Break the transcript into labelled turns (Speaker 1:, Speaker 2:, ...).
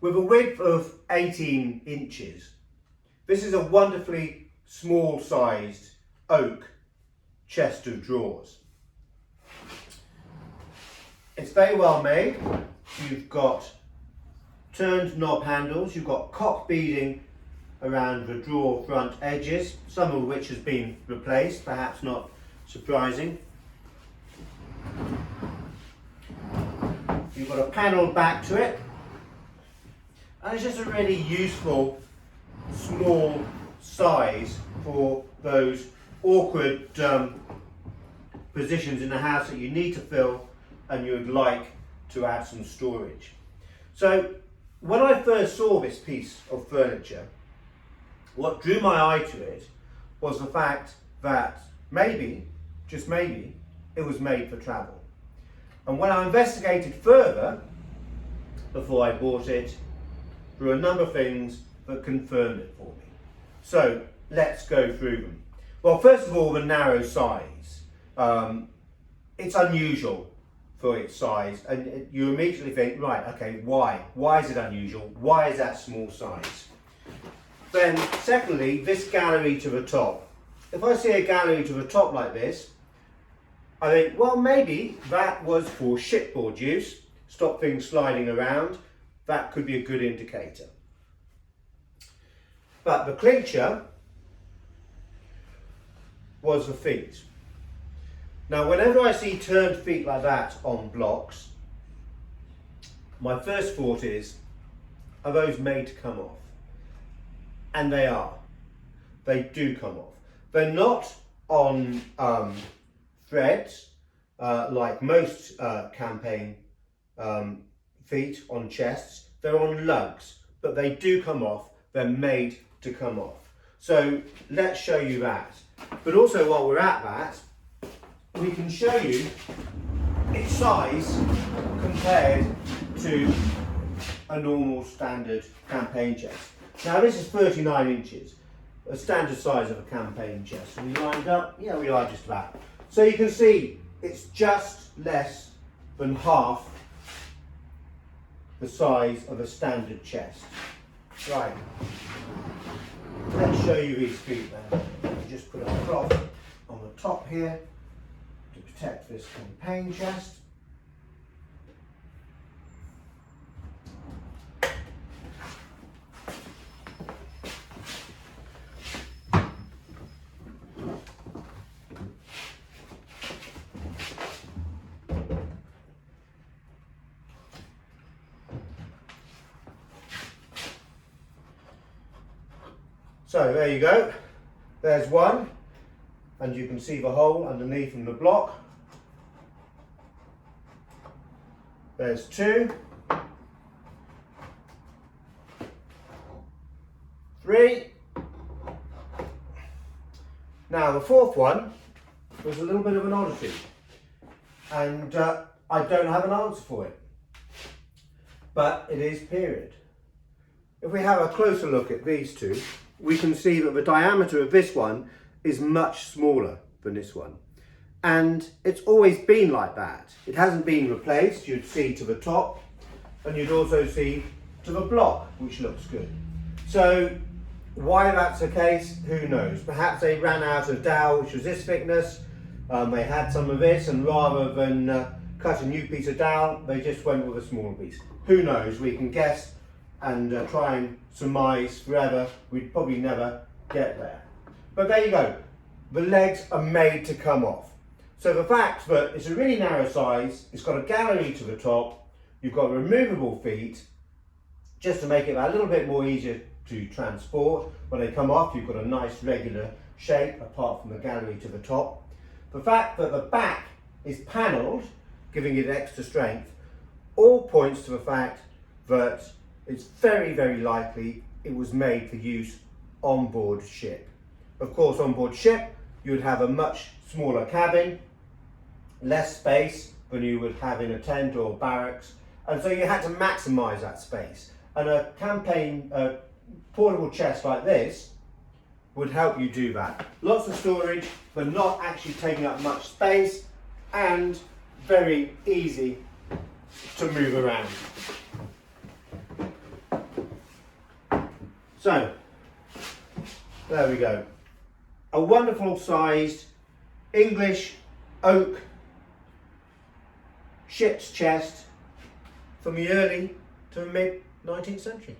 Speaker 1: with a width of 18 inches. This is a wonderfully small sized oak chest of drawers. It's very well made. You've got turned knob handles, you've got cock beading around the drawer front edges, some of which has been replaced, perhaps not surprising. You've got a panel back to it, and it's just a really useful small size for those awkward positions in the house that you need to fill and you would like to add some storage. So when I first saw this piece of furniture, what drew my eye to it was the fact that maybe, just maybe, it was made for travel. And when I investigated further before I bought it, there were a number of things that confirmed it for me. So let's go through them. Well, first of all, the narrow size. It's unusual for its size, and you immediately think, right, okay, why? Why is it unusual? Why is that small size? Then, secondly, this gallery to the top. If I see a gallery to the top like this, I think, well, maybe that was for shipboard use, stop things sliding around. That could be a good indicator. But the clincher was the feet. Now, whenever I see turned feet like that on blocks, my first thought is, are those made to come off? And they are. They do come off. They're not on threads like most campaign feet on chests. They're on lugs, but they do come off. They're made to come off. So let's show you that. But also, while we're at that, we can show you its size compared to a normal standard campaign chest. Now this is 39 inches, a standard size of a campaign chest. Are we lined up? Yeah, we are just about. So you can see it's just less than half the size of a standard chest. Right, let's show you these feet then. Just put a cloth on the top here to protect this campaign chest. So there you go, there's one, and you can see the hole underneath in the block. There's two, three. Now the fourth one was a little bit of an oddity, and I don't have an answer for it, but it is period. If we have a closer look at these two, we can see that the diameter of this one is much smaller than this one. And it's always been like that. It hasn't been replaced. You'd see to the top, and you'd also see to the block, which looks good. So why that's the case, who knows? Perhaps they ran out of dowel, which was this thickness. They had some of this, and rather than cut a new piece of dowel, they just went with a smaller piece. Who knows? We can guess and try and surmise forever. We'd probably never get there. But there you go. The legs are made to come off. So the fact that it's a really narrow size, it's got a gallery to the top, you've got removable feet, just to make it a little bit more easier to transport. When they come off, you've got a nice regular shape apart from the gallery to the top. The fact that the back is panelled, giving it extra strength, all points to the fact that it's very, very likely it was made for use on board ship. Of course, on board ship, you would have a much smaller cabin, less space than you would have in a tent or barracks, and so you had to maximise that space. And a campaign portable chest like this would help you do that. Lots of storage, but not actually taking up much space, and very easy to move around. So, there we go. A wonderful sized English oak ship's chest from the early to mid 19th century.